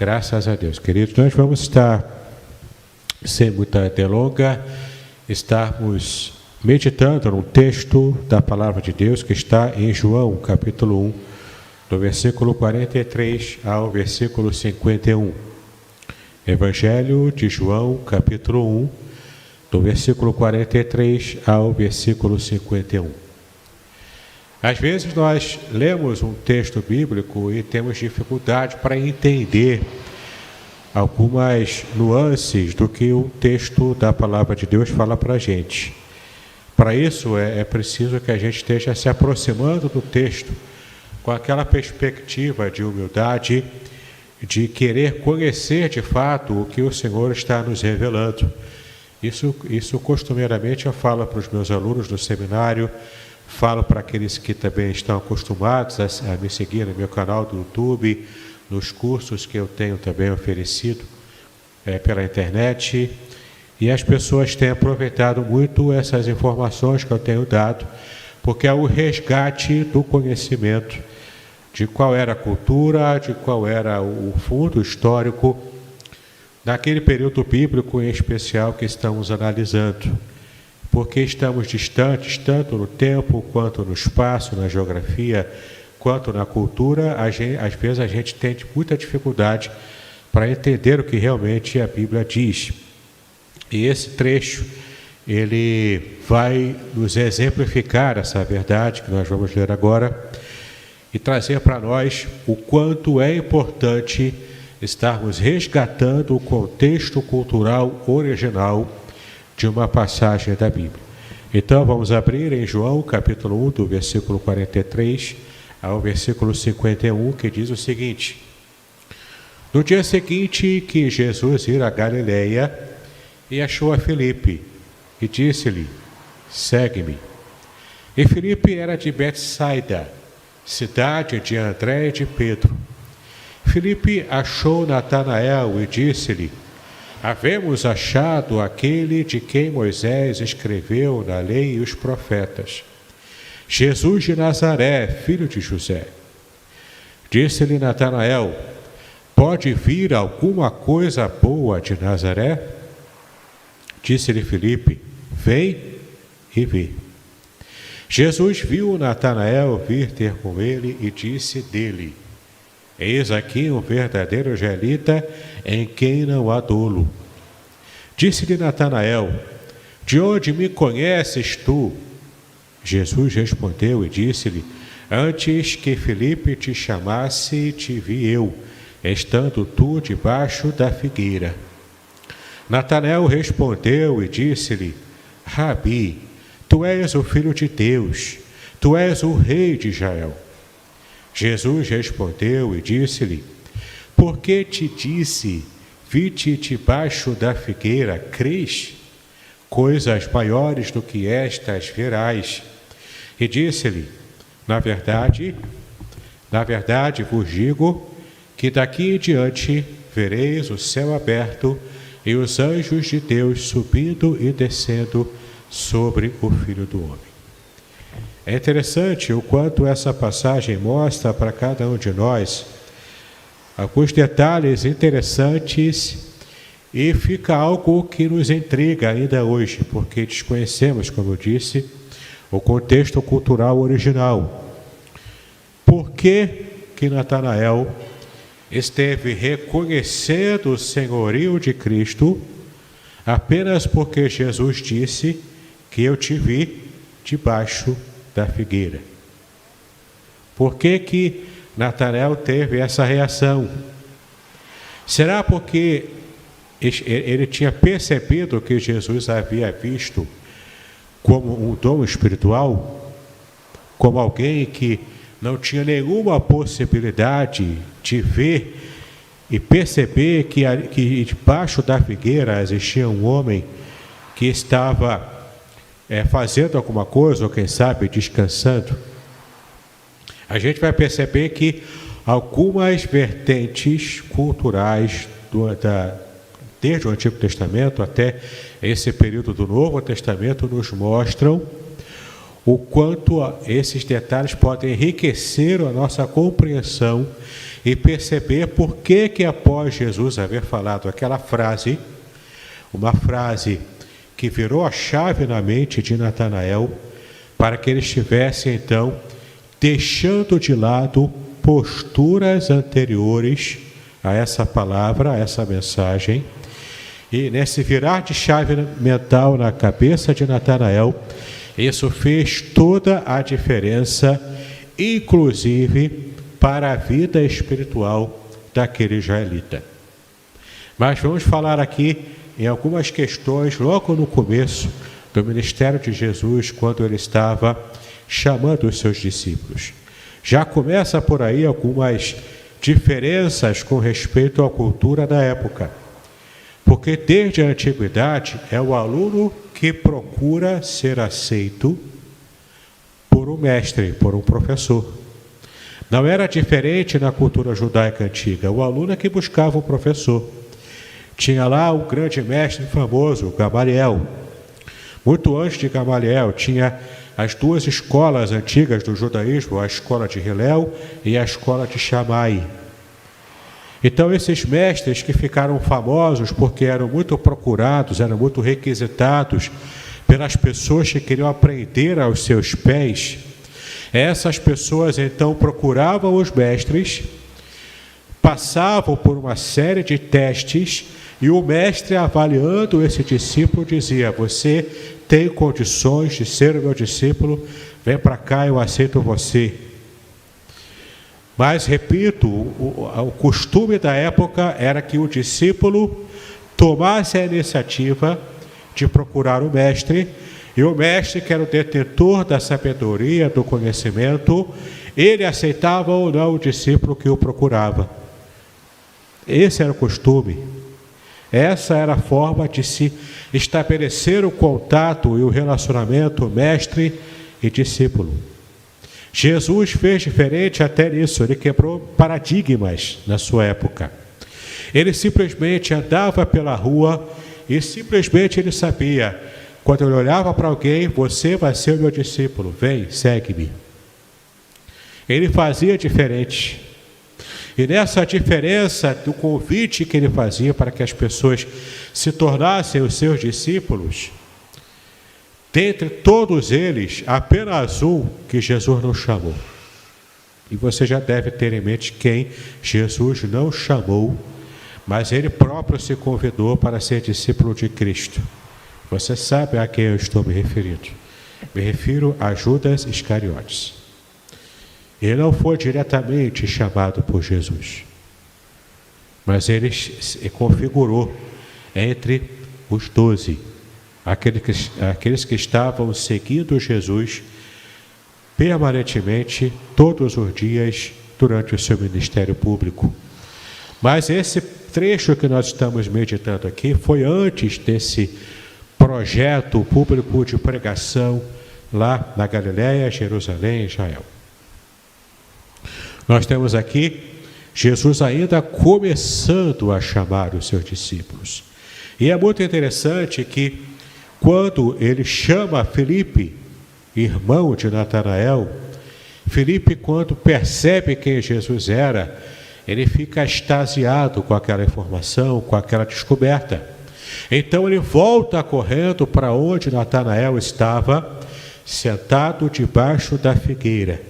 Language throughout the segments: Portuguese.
Graças a Deus, queridos. Nós vamos estar, sem muita delonga, estarmos meditando no texto da Palavra de Deus que está em João, capítulo 1, do versículo 43 ao versículo 51. Evangelho de João, capítulo 1, do versículo 43 ao versículo 51. Às vezes nós lemos um texto bíblico e temos dificuldade para entender algumas nuances do que o texto da Palavra de Deus fala para a gente. Para isso é preciso que a gente esteja se aproximando do texto com aquela perspectiva de humildade, de querer conhecer de fato o que o Senhor está nos revelando. Isso costumeiramente eu falo para os meus alunos do seminário, falo para aqueles que também estão acostumados a me seguir no meu canal do YouTube, nos cursos que eu tenho também oferecido pela internet. E as pessoas têm aproveitado muito essas informações que eu tenho dado, porque é o resgate do conhecimento de qual era a cultura, de qual era o fundo histórico daquele período bíblico em especial que estamos analisando. Porque estamos distantes, tanto no tempo, quanto no espaço, na geografia, quanto na cultura, às vezes a gente tem muita dificuldade para entender o que realmente a Bíblia diz. E esse trecho, ele vai nos exemplificar essa verdade que nós vamos ler agora e trazer para nós o quanto é importante estarmos resgatando o contexto cultural original de uma passagem da Bíblia. Então vamos abrir em João, capítulo 1, do versículo 43 ao versículo 51, que diz o seguinte: No dia seguinte que Jesus ir a Galileia, e achou a Filipe, e disse-lhe: Segue-me. E Filipe era de Betsaida, cidade de André e de Pedro. Filipe achou Natanael e disse-lhe: Havemos achado aquele de quem Moisés escreveu na lei e os profetas, Jesus de Nazaré, filho de José. Disse-lhe Natanael: Pode vir alguma coisa boa de Nazaré? Disse-lhe Filipe: Vem e vê. Jesus viu Natanael vir ter com ele e disse dele: Eis aqui um verdadeiro israelita em quem não há dolo. Disse-lhe Natanael: De onde me conheces tu? Jesus respondeu e disse-lhe: Antes que Filipe te chamasse, te vi eu, estando tu debaixo da figueira. Natanael respondeu e disse-lhe: Rabi, tu és o Filho de Deus, tu és o Rei de Israel. Jesus respondeu e disse-lhe: Por que te disse, vi-te debaixo da figueira, crês? Coisas maiores do que estas verás. E disse-lhe: Na verdade vos digo que daqui em diante vereis o céu aberto e os anjos de Deus subindo e descendo sobre o Filho do Homem. É interessante o quanto essa passagem mostra para cada um de nós alguns detalhes interessantes e fica algo que nos intriga ainda hoje, porque desconhecemos, como eu disse, o contexto cultural original. Por que Natanael esteve reconhecendo o senhorio de Cristo apenas porque Jesus disse que eu te vi debaixo da figueira? Por que Natanael teve essa reação? Será porque ele tinha percebido que Jesus havia visto como um dom espiritual, como alguém que não tinha nenhuma possibilidade de ver e perceber que debaixo da figueira existia um homem que estava fazendo alguma coisa, ou quem sabe descansando? A gente vai perceber que algumas vertentes culturais desde o Antigo Testamento até esse período do Novo Testamento nos mostram o quanto esses detalhes podem enriquecer a nossa compreensão e perceber por que após Jesus haver falado aquela frase, uma frase que virou a chave na mente de Natanael, para que ele estivesse então deixando de lado posturas anteriores a essa palavra, a essa mensagem. E nesse virar de chave mental na cabeça de Natanael, isso fez toda a diferença, inclusive para a vida espiritual daquele israelita. Mas vamos falar aqui em algumas questões logo no começo do ministério de Jesus, quando ele estava chamando os seus discípulos. Já começa por aí algumas diferenças com respeito à cultura da época. Porque desde a antiguidade é o aluno que procura ser aceito por um mestre, por um professor. Não era diferente na cultura judaica antiga. O aluno é que buscava o professor. Tinha lá o grande mestre famoso, Gamaliel. Muito antes de Gamaliel, tinha as duas escolas antigas do judaísmo, a escola de Hillel e a escola de Shammai. Então, esses mestres que ficaram famosos porque eram muito procurados, eram muito requisitados pelas pessoas que queriam aprender aos seus pés, essas pessoas então procuravam os mestres, passavam por uma série de testes e o mestre, avaliando esse discípulo, dizia: você tem condições de ser o meu discípulo, vem para cá, eu aceito você. Mas, repito, o costume da época era que o discípulo tomasse a iniciativa de procurar o mestre, e o mestre, que era o detentor da sabedoria, do conhecimento, ele aceitava ou não o discípulo que o procurava. Esse era o costume. Essa era a forma de se estabelecer o contato e o relacionamento mestre e discípulo. Jesus fez diferente até nisso, ele quebrou paradigmas na sua época. Ele simplesmente andava pela rua e simplesmente ele sabia, quando ele olhava para alguém: você vai ser o meu discípulo, vem, segue-me. Ele fazia diferente. E nessa diferença do convite que ele fazia para que as pessoas se tornassem os seus discípulos, dentre todos eles, apenas um que Jesus não chamou. E você já deve ter em mente quem Jesus não chamou, mas ele próprio se convidou para ser discípulo de Cristo. Você sabe a quem eu estou me referindo. Me refiro a Judas Iscariotes. Ele não foi diretamente chamado por Jesus, mas ele se configurou entre os 12, aqueles que estavam seguindo Jesus permanentemente, todos os dias, durante o seu ministério público. Mas esse trecho que nós estamos meditando aqui foi antes desse projeto público de pregação lá na Galiléia, Jerusalém e Israel. Nós temos aqui Jesus ainda começando a chamar os seus discípulos. E é muito interessante que, quando ele chama Filipe, irmão de Natanael, Filipe, quando percebe quem Jesus era, ele fica extasiado com aquela informação, com aquela descoberta. Então ele volta correndo para onde Natanael estava, sentado debaixo da figueira.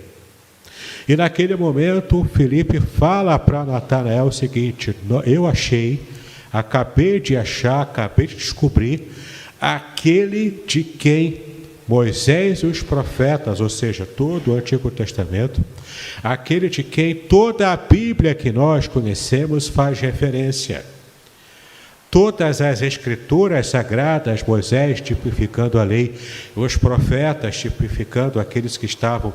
E naquele momento, Filipe fala para Natanael o seguinte: eu acabei de descobrir aquele de quem Moisés e os profetas, ou seja, todo o Antigo Testamento, aquele de quem toda a Bíblia que nós conhecemos faz referência. Todas as escrituras sagradas, Moisés tipificando a lei, os profetas tipificando aqueles que estavam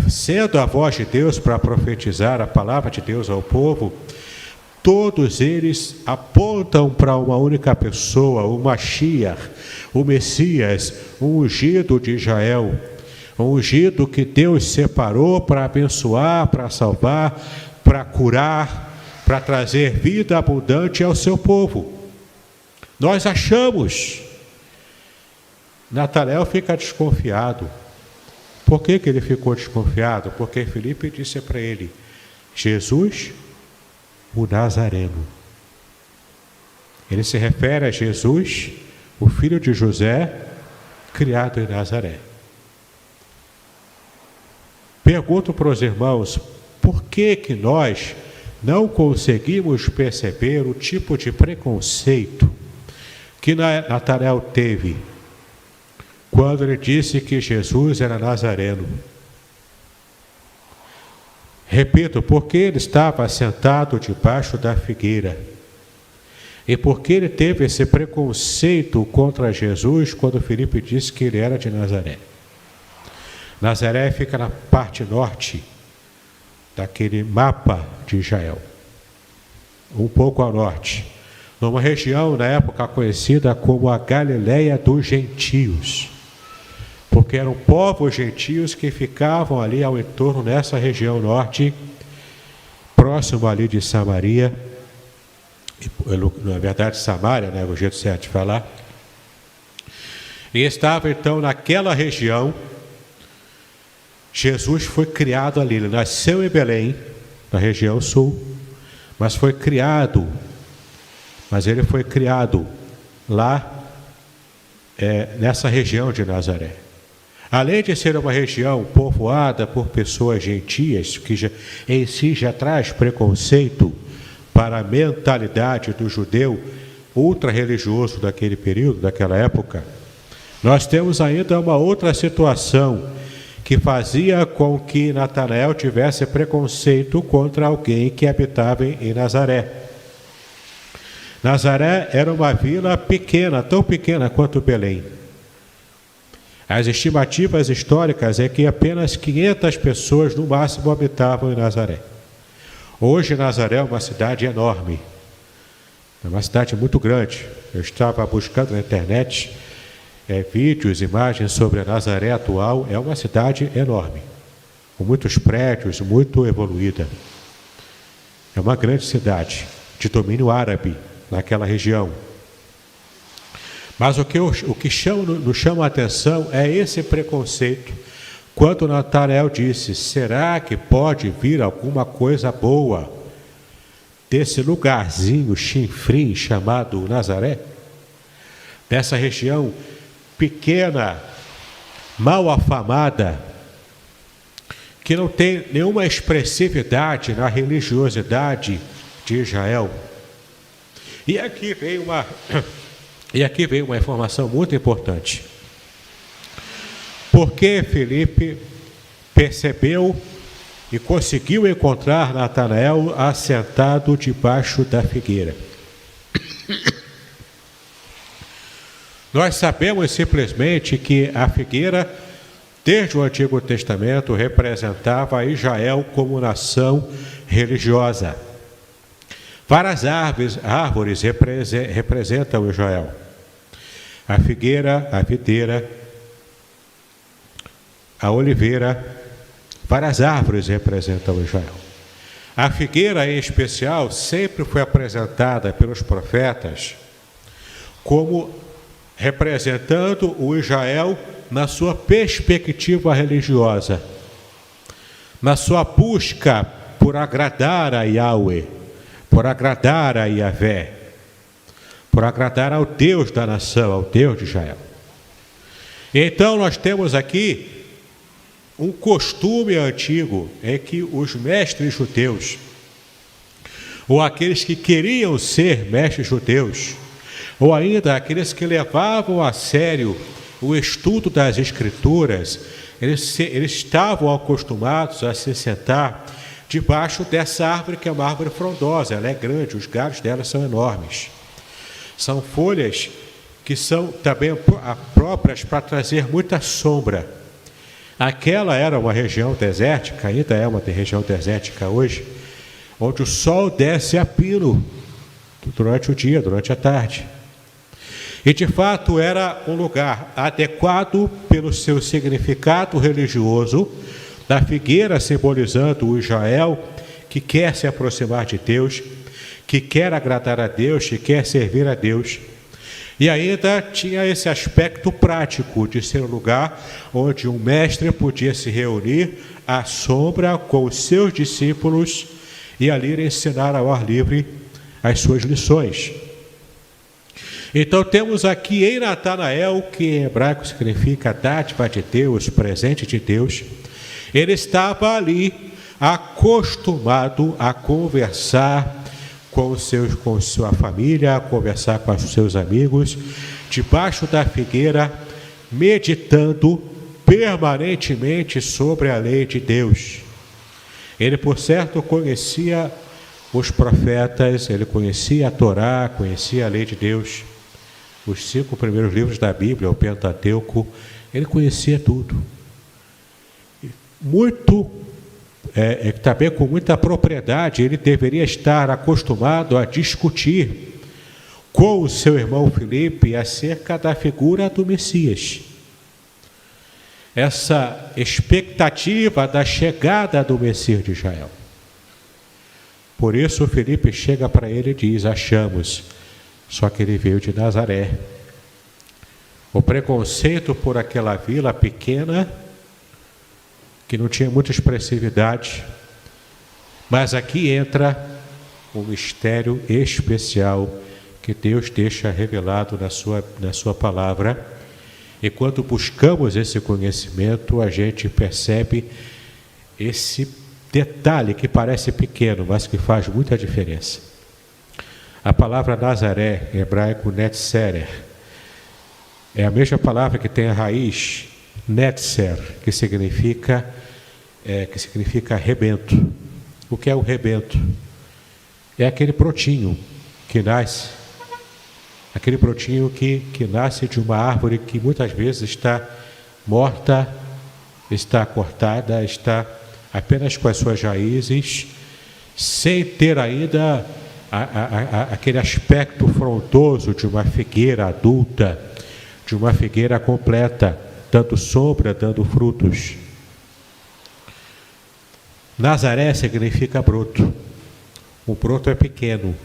sendo a voz de Deus para profetizar a palavra de Deus ao povo, todos eles apontam para uma única pessoa, o Mashiach, o Messias, o ungido de Israel, o ungido que Deus separou para abençoar, para salvar, para curar, para trazer vida abundante ao seu povo. Nós achamos. Natanael fica desconfiado. Por que ele ficou desconfiado? Porque Filipe disse para ele: Jesus, o Nazareno. Ele se refere a Jesus, o filho de José, criado em Nazaré. Pergunto para os irmãos, por que nós não conseguimos perceber o tipo de preconceito que Natanael teve quando ele disse que Jesus era Nazareno? Repito, porque ele estava sentado debaixo da figueira. E porque ele teve esse preconceito contra Jesus quando Filipe disse que ele era de Nazaré. Nazaré fica na parte norte daquele mapa de Israel, um pouco ao norte, numa região na época conhecida como a Galileia dos Gentios, porque eram povos gentios que ficavam ali ao entorno nessa região norte, próximo ali de Samaria, na verdade Samaria, né, o jeito certo de falar, e estava então naquela região. Jesus foi criado ali, ele nasceu em Belém, na região sul, mas ele foi criado lá, nessa região de Nazaré. Além de ser uma região povoada por pessoas gentias, que em si já traz preconceito para a mentalidade do judeu ultra-religioso daquele período, daquela época, nós temos ainda uma outra situação que fazia com que Natanael tivesse preconceito contra alguém que habitava em Nazaré. Nazaré era uma vila pequena, tão pequena quanto Belém. As estimativas históricas é que apenas 500 pessoas no máximo habitavam em Nazaré. Hoje Nazaré é uma cidade enorme, é uma cidade muito grande. Eu estava buscando na internet vídeos, imagens sobre a Nazaré atual. É uma cidade enorme, com muitos prédios, muito evoluída. É uma grande cidade de domínio árabe naquela região. Mas o que nos chama a atenção é esse preconceito. Quando Natanael disse: será que pode vir alguma coisa boa desse lugarzinho chinfrim chamado Nazaré? Dessa região pequena, mal afamada, que não tem nenhuma expressividade na religiosidade de Israel. E aqui vem uma informação muito importante. Porque Filipe percebeu e conseguiu encontrar Natanael assentado debaixo da figueira. Nós sabemos simplesmente que a figueira, desde o Antigo Testamento, representava Israel como nação religiosa. Várias árvores representam Israel. A figueira, a videira, a oliveira, várias árvores representam Israel. A figueira, em especial, sempre foi apresentada pelos profetas como representando o Israel na sua perspectiva religiosa, na sua busca por agradar a Yahweh, por agradar a Yahvé, por agradar ao Deus da nação, ao Deus de Israel. Então nós temos aqui um costume antigo em que os mestres judeus, ou aqueles que queriam ser mestres judeus, ou ainda aqueles que levavam a sério o estudo das Escrituras, eles estavam acostumados a se sentar debaixo dessa árvore, que é uma árvore frondosa. Ela é grande, os galhos dela são enormes. São folhas que são também próprias para trazer muita sombra. Aquela era uma região desértica, ainda é uma região desértica hoje, onde o sol desce a pino durante o dia, durante a tarde. E de fato era um lugar adequado pelo seu significado religioso, da figueira simbolizando o Israel que quer se aproximar de Deus, que quer agradar a Deus, que quer servir a Deus. E ainda tinha esse aspecto prático de ser um lugar onde um mestre podia se reunir à sombra com os seus discípulos e ali ensinar ao ar livre as suas lições. Então temos aqui em Natanael, que em hebraico significa dádiva de Deus, presente de Deus. Ele estava ali acostumado a conversar com sua família, a conversar com os seus amigos, debaixo da figueira, meditando permanentemente sobre a lei de Deus. Ele, por certo, conhecia os profetas, ele conhecia a Torá, conhecia a lei de Deus, os 5 primeiros livros da Bíblia, o Pentateuco, ele conhecia tudo. Também com muita propriedade, ele deveria estar acostumado a discutir com o seu irmão Filipe acerca da figura do Messias. Essa expectativa da chegada do Messias de Israel. Por isso Filipe chega para ele e diz: achamos, só que ele veio de Nazaré. O preconceito por aquela vila pequena, que não tinha muita expressividade, mas aqui entra um mistério especial que Deus deixa revelado na sua palavra, e quando buscamos esse conhecimento, a gente percebe esse detalhe que parece pequeno, mas que faz muita diferença. A palavra Nazaré, em hebraico Netzerer, é a mesma palavra que tem a raiz Netzer, que significa rebento. O que é o rebento? É aquele brotinho que nasce, aquele brotinho que nasce de uma árvore que muitas vezes está morta, está cortada, está apenas com as suas raízes, sem ter ainda aquele aspecto frondoso de uma figueira adulta, de uma figueira completa, dando sombra, dando frutos. Nazaré significa broto. O broto é pequeno,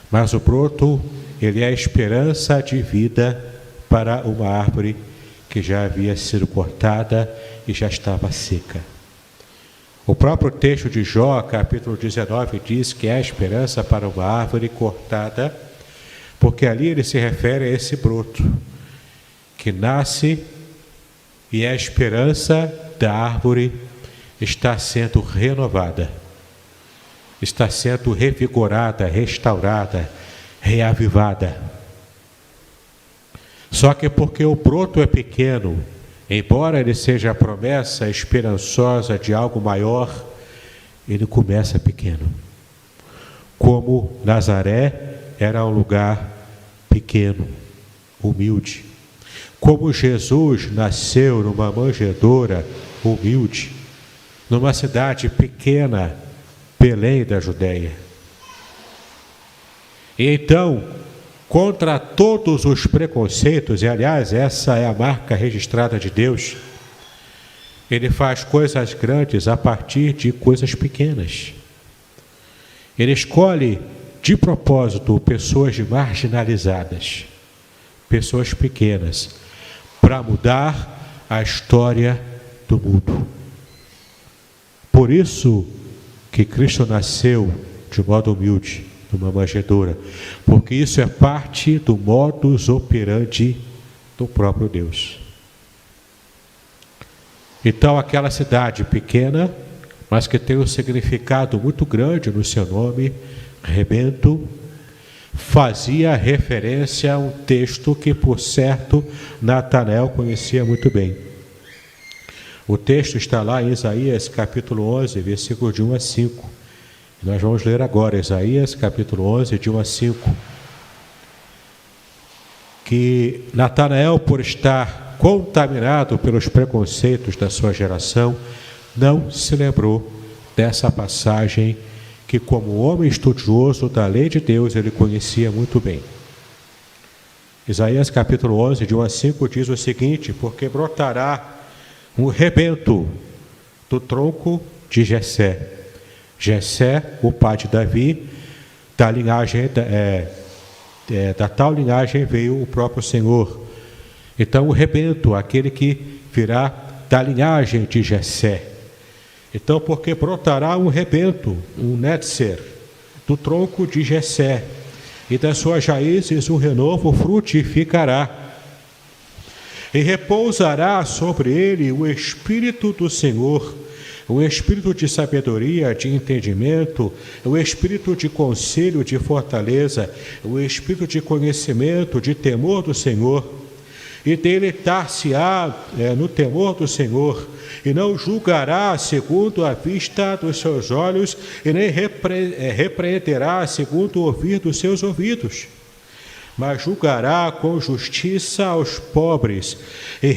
mas o broto, ele é a esperança de vida para uma árvore que já havia sido cortada e já estava seca. O próprio texto de Jó, capítulo 19, diz que é a esperança para uma árvore cortada, porque ali ele se refere a esse broto, que nasce e é a esperança da árvore está sendo renovada, está sendo revigorada, restaurada, reavivada. Só que porque o broto é pequeno, embora ele seja a promessa esperançosa de algo maior, ele começa pequeno. Como Nazaré era um lugar pequeno, humilde. Como Jesus nasceu numa manjedoura humilde, numa cidade pequena, Belém da Judeia. E então, contra todos os preconceitos, e aliás, essa é a marca registrada de Deus, ele faz coisas grandes a partir de coisas pequenas. Ele escolhe de propósito pessoas marginalizadas, pessoas pequenas, para mudar a história do mundo. Por isso que Cristo nasceu de modo humilde, numa manjedoura, porque isso é parte do modus operandi do próprio Deus. Então, aquela cidade pequena, mas que tem um significado muito grande no seu nome, rebento, fazia referência a um texto que, por certo, Natanael conhecia muito bem. O texto está lá em Isaías, capítulo 11, versículo de 1 a 5. Nós vamos ler agora, Isaías, capítulo 11, de 1 a 5. Que Natanael, por estar contaminado pelos preconceitos da sua geração, não se lembrou dessa passagem que, como homem estudioso da lei de Deus, ele conhecia muito bem. Isaías capítulo 11, de 1 a 5, diz o seguinte: porque brotará um rebento do tronco de Jessé, o pai de Davi, da linhagem da tal linhagem veio o próprio Senhor. Então, o rebento, aquele que virá da linhagem de Jessé. Então, porque brotará um rebento, um netzer, do tronco de Jessé, e das suas raízes o renovo frutificará. E repousará sobre ele o Espírito do Senhor, o Espírito de sabedoria, de entendimento, o Espírito de conselho, de fortaleza, o Espírito de conhecimento, de temor do Senhor. E deleitar-se-á no temor do Senhor, e não julgará segundo a vista dos seus olhos, e nem repreenderá segundo o ouvir dos seus ouvidos, mas julgará com justiça aos pobres, e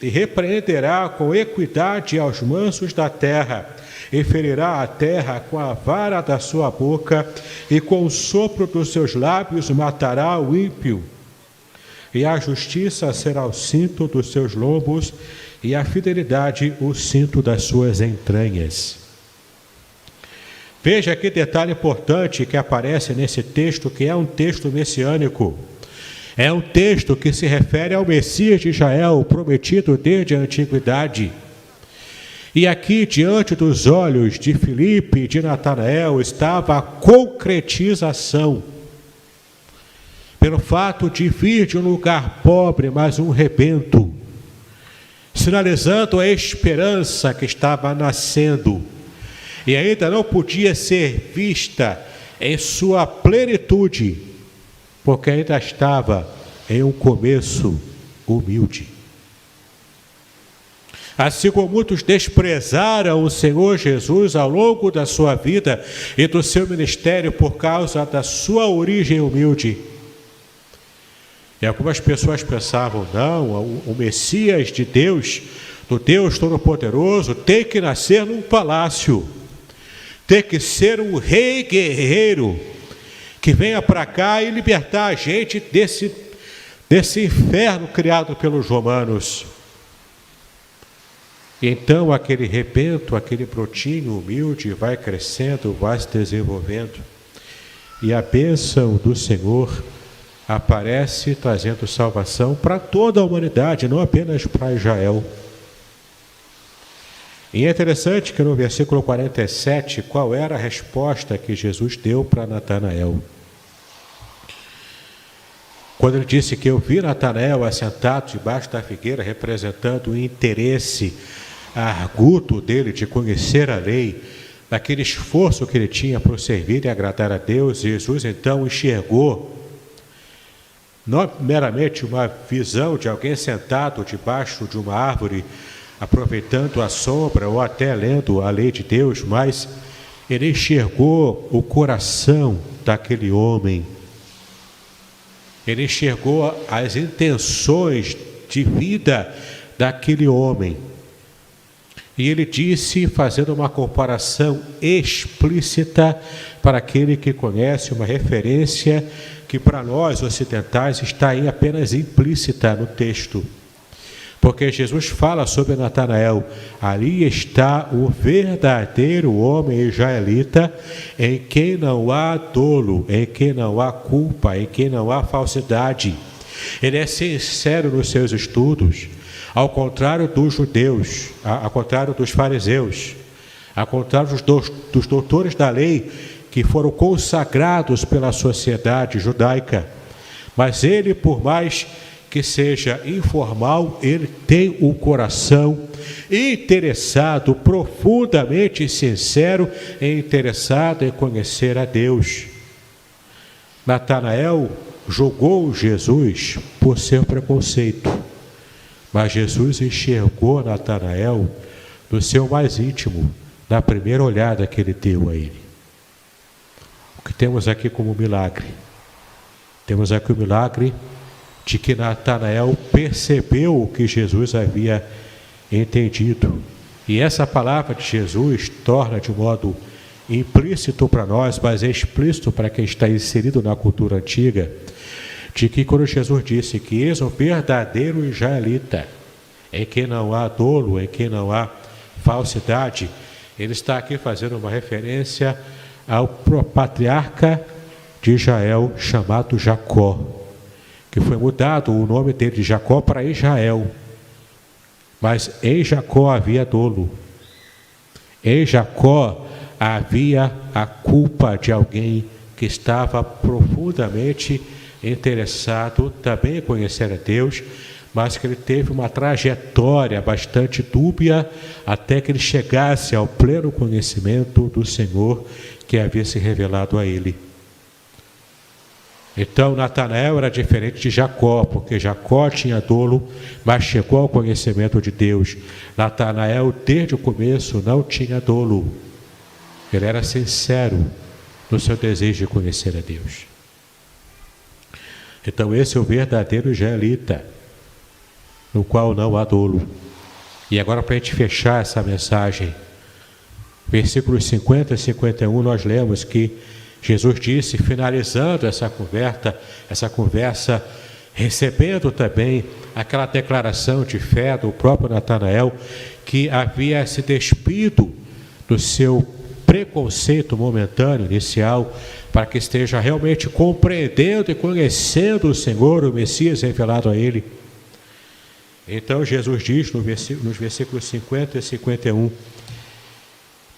repreenderá com equidade aos mansos da terra, e ferirá a terra com a vara da sua boca, e com o sopro dos seus lábios matará o ímpio. E a justiça será o cinto dos seus lombos, e a fidelidade o cinto das suas entranhas. Veja que detalhe importante que aparece nesse texto, que é um texto messiânico. É um texto que se refere ao Messias de Israel, prometido desde a antiguidade. E aqui, diante dos olhos de Filipe e de Natanael, estava a concretização. Pelo fato de vir de um lugar pobre, mas um rebento, sinalizando a esperança que estava nascendo, e ainda não podia ser vista em sua plenitude, porque ainda estava em um começo humilde. Assim como muitos desprezaram o Senhor Jesus ao longo da sua vida e do seu ministério por causa da sua origem humilde. E algumas pessoas pensavam, não, o Messias de Deus, do Deus Todo-Poderoso, tem que nascer num palácio, tem que ser um rei guerreiro, que venha para cá e libertar a gente desse inferno criado pelos romanos. E então aquele rebento, aquele brotinho humilde vai crescendo, vai se desenvolvendo, e a bênção do Senhor aparece trazendo salvação para toda a humanidade, não apenas para Israel. E é interessante que no versículo 47, qual era a resposta que Jesus deu para Natanael? Quando ele disse que eu vi Natanael assentado debaixo da figueira, representando o interesse arguto dele de conhecer a lei, daquele esforço que ele tinha para servir e agradar a Deus, Jesus então enxergou não meramente uma visão de alguém sentado debaixo de uma árvore, aproveitando a sombra ou até lendo a lei de Deus, mas ele enxergou o coração daquele homem. Ele enxergou as intenções de vida daquele homem. E ele disse, fazendo uma comparação explícita para aquele que conhece, uma referência que para nós ocidentais está aí apenas implícita no texto. Porque Jesus fala sobre Natanael, ali está o verdadeiro homem israelita, em quem não há dolo, em quem não há culpa, em quem não há falsidade. Ele é sincero nos seus estudos, ao contrário dos judeus, ao contrário dos fariseus, ao contrário dos doutores da lei, que foram consagrados pela sociedade judaica. Mas ele, por mais que seja informal, ele tem o coração interessado, profundamente sincero e interessado em conhecer a Deus. Natanael julgou Jesus por seu preconceito, mas Jesus enxergou Natanael no seu mais íntimo, na primeira olhada que ele deu a ele. O que temos aqui como milagre? Temos aqui o milagre de que Natanael percebeu o que Jesus havia entendido. E essa palavra de Jesus torna de modo implícito para nós, mas é explícito para quem está inserido na cultura antiga, de que quando Jesus disse que eis um verdadeiro israelita, em quem não há dolo, em quem não há falsidade, ele está aqui fazendo uma referência ao patriarca de Israel chamado Jacó, que foi mudado o nome dele de Jacó para Israel. Mas em Jacó havia dolo. Em Jacó havia a culpa de alguém que estava profundamente interessado também em conhecer a Deus, mas que ele teve uma trajetória bastante dúbia até que ele chegasse ao pleno conhecimento do Senhor que havia se revelado a ele. Então Natanael era diferente de Jacó, porque Jacó tinha dolo, mas chegou ao conhecimento de Deus. Natanael, desde o começo, não tinha dolo. Ele era sincero no seu desejo de conhecer a Deus. Então esse é o verdadeiro israelita, no qual não há dolo. E agora, para a gente fechar essa mensagem, versículos 50 e 51, nós lemos que Jesus disse, finalizando essa conversa, recebendo também aquela declaração de fé do próprio Natanael, que havia se despido do seu preconceito momentâneo, inicial, para que esteja realmente compreendendo e conhecendo o Senhor, o Messias revelado a ele. Então Jesus diz nos versículos 50 e 51,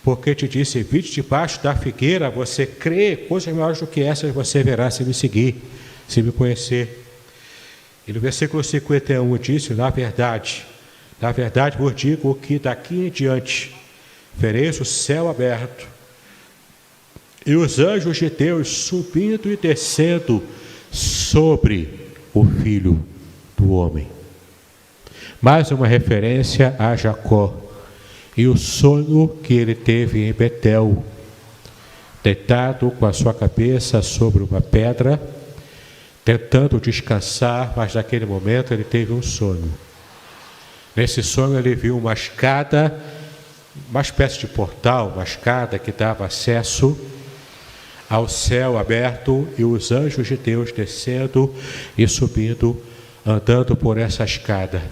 porque te disse, vide debaixo da figueira, você crê, coisas maiores do que essas você verá se me seguir, se me conhecer. E no versículo 51 disse, na verdade vos digo que daqui em diante vereis o céu aberto e os anjos de Deus subindo e descendo sobre o Filho do Homem. Mais uma referência a Jacó e o sonho que ele teve em Betel, deitado com a sua cabeça sobre uma pedra, tentando descansar, mas naquele momento ele teve um sonho. Nesse sonho ele viu uma escada, uma espécie de portal, uma escada que dava acesso ao céu aberto e os anjos de Deus descendo e subindo, andando por essa escada.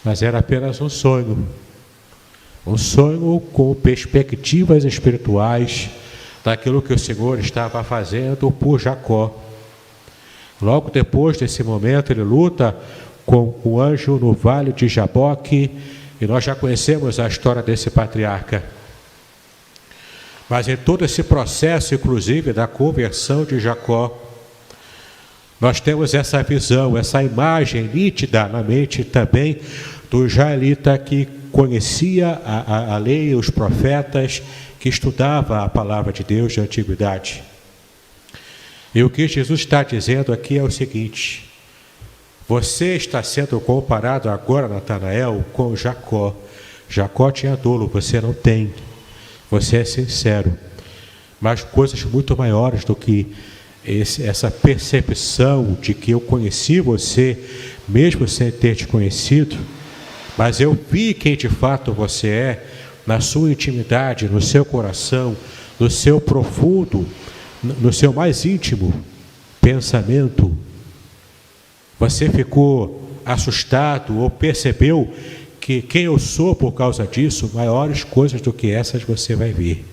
Mas era apenas um sonho com perspectivas espirituais daquilo que o Senhor estava fazendo por Jacó. Logo depois desse momento, ele luta com o anjo no vale de Jaboque, e nós já conhecemos a história desse patriarca. Mas em todo esse processo, inclusive, da conversão de Jacó, nós temos essa visão, essa imagem nítida na mente também do israelita que conhecia a lei, os profetas, que estudava a palavra de Deus da antiguidade. E o que Jesus está dizendo aqui é o seguinte: você está sendo comparado agora, Natanael, com Jacó. Jacó tinha dolo, você não tem. Você é sincero. Mas coisas muito maiores do que essa percepção de que eu conheci você, mesmo sem ter te conhecido, mas eu vi quem de fato você é, na sua intimidade, no seu coração, no seu profundo, no seu mais íntimo pensamento. Você ficou assustado ou percebeu que quem eu sou por causa disso, maiores coisas do que essas você vai ver.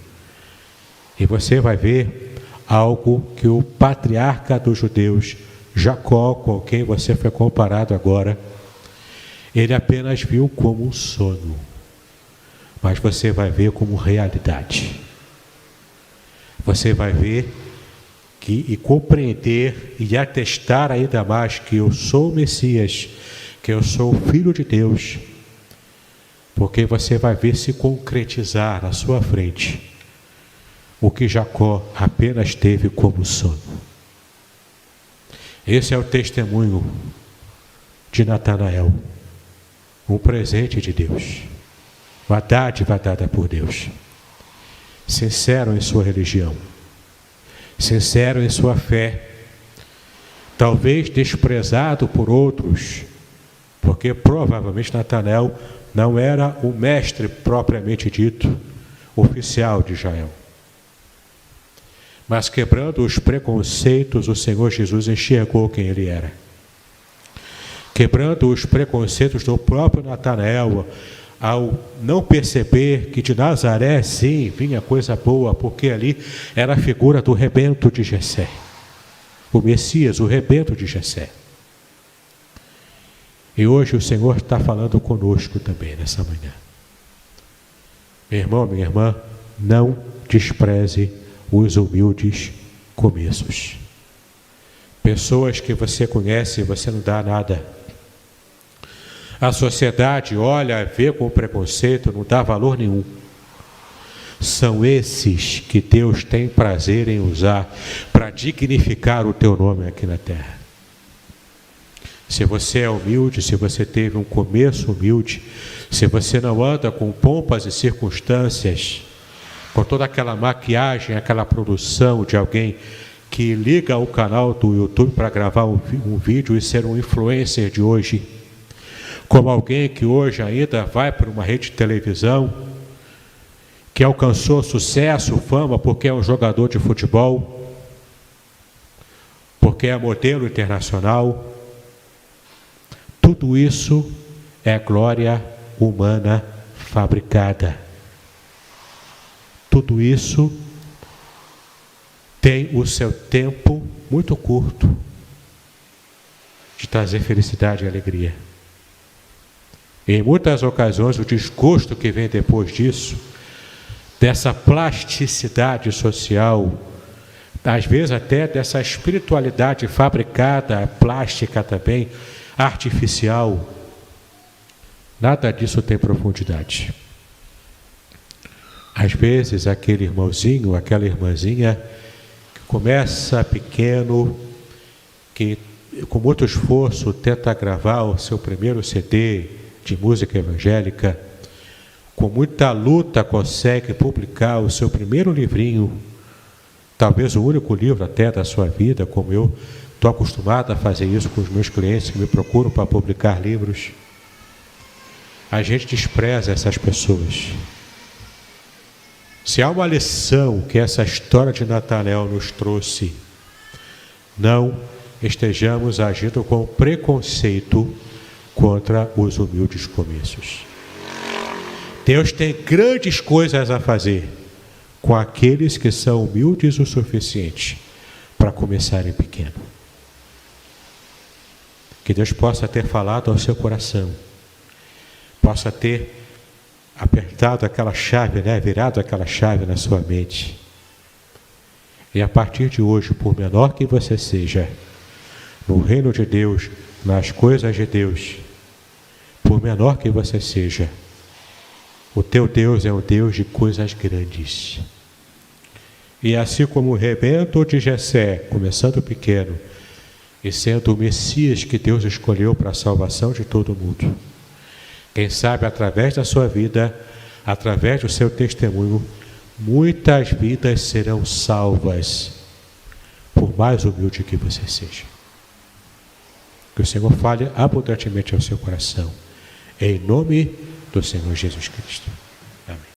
E você vai ver algo que o patriarca dos judeus, Jacó, com quem você foi comparado agora, ele apenas viu como um sonho, mas você vai ver como realidade. Você vai ver e compreender e atestar ainda mais que eu sou o Messias, que eu sou o Filho de Deus, porque você vai ver se concretizar na sua frente o que Jacó apenas teve como sonho. Esse é o testemunho de Natanael, um presente de Deus, uma dádiva dada por Deus, sincero em sua religião, sincero em sua fé, talvez desprezado por outros, porque provavelmente Natanael não era o mestre propriamente dito, oficial de Israel. Mas quebrando os preconceitos, o Senhor Jesus enxergou quem ele era. Quebrando os preconceitos do próprio Natanael, ao não perceber que de Nazaré, sim, vinha coisa boa, porque ali era a figura do rebento de Jessé. O Messias, o rebento de Jessé. E hoje o Senhor está falando conosco também nessa manhã. Meu irmão, minha irmã, não despreze os humildes começos. Pessoas que você conhece e você não dá nada. A sociedade olha, vê com preconceito, não dá valor nenhum. São esses que Deus tem prazer em usar para dignificar o teu nome aqui na terra. Se você é humilde, se você teve um começo humilde, se você não anda com pompas e circunstâncias, com toda aquela maquiagem, aquela produção de alguém que liga o canal do YouTube para gravar um vídeo e ser um influencer de hoje, como alguém que hoje ainda vai para uma rede de televisão, que alcançou sucesso, fama, porque é um jogador de futebol, porque é modelo internacional. Tudo isso é glória humana fabricada. Tudo isso tem o seu tempo muito curto de trazer felicidade e alegria. E em muitas ocasiões o desgosto que vem depois disso, dessa plasticidade social, às vezes até dessa espiritualidade fabricada, plástica também, artificial, nada disso tem profundidade. Às vezes aquele irmãozinho, aquela irmãzinha que começa pequeno, que com muito esforço tenta gravar o seu primeiro CD de música evangélica, com muita luta consegue publicar o seu primeiro livrinho, talvez o único livro até da sua vida, como eu estou acostumado a fazer isso com os meus clientes que me procuram para publicar livros. A gente despreza essas pessoas. Se há uma lição que essa história de Natanael nos trouxe, não estejamos agindo com preconceito contra os humildes começos. Deus tem grandes coisas a fazer com aqueles que são humildes o suficiente para começarem pequeno. Que Deus possa ter falado ao seu coração, possa ter apertado aquela chave, virado aquela chave na sua mente. E a partir de hoje, por menor que você seja, no reino de Deus, nas coisas de Deus, por menor que você seja, o teu Deus é um Deus de coisas grandes. E assim como o rebento de Jessé, começando pequeno, e sendo o Messias que Deus escolheu para a salvação de todo mundo, quem sabe através da sua vida, através do seu testemunho, muitas vidas serão salvas, por mais humilde que você seja. Que o Senhor fale abundantemente ao seu coração, em nome do Senhor Jesus Cristo. Amém.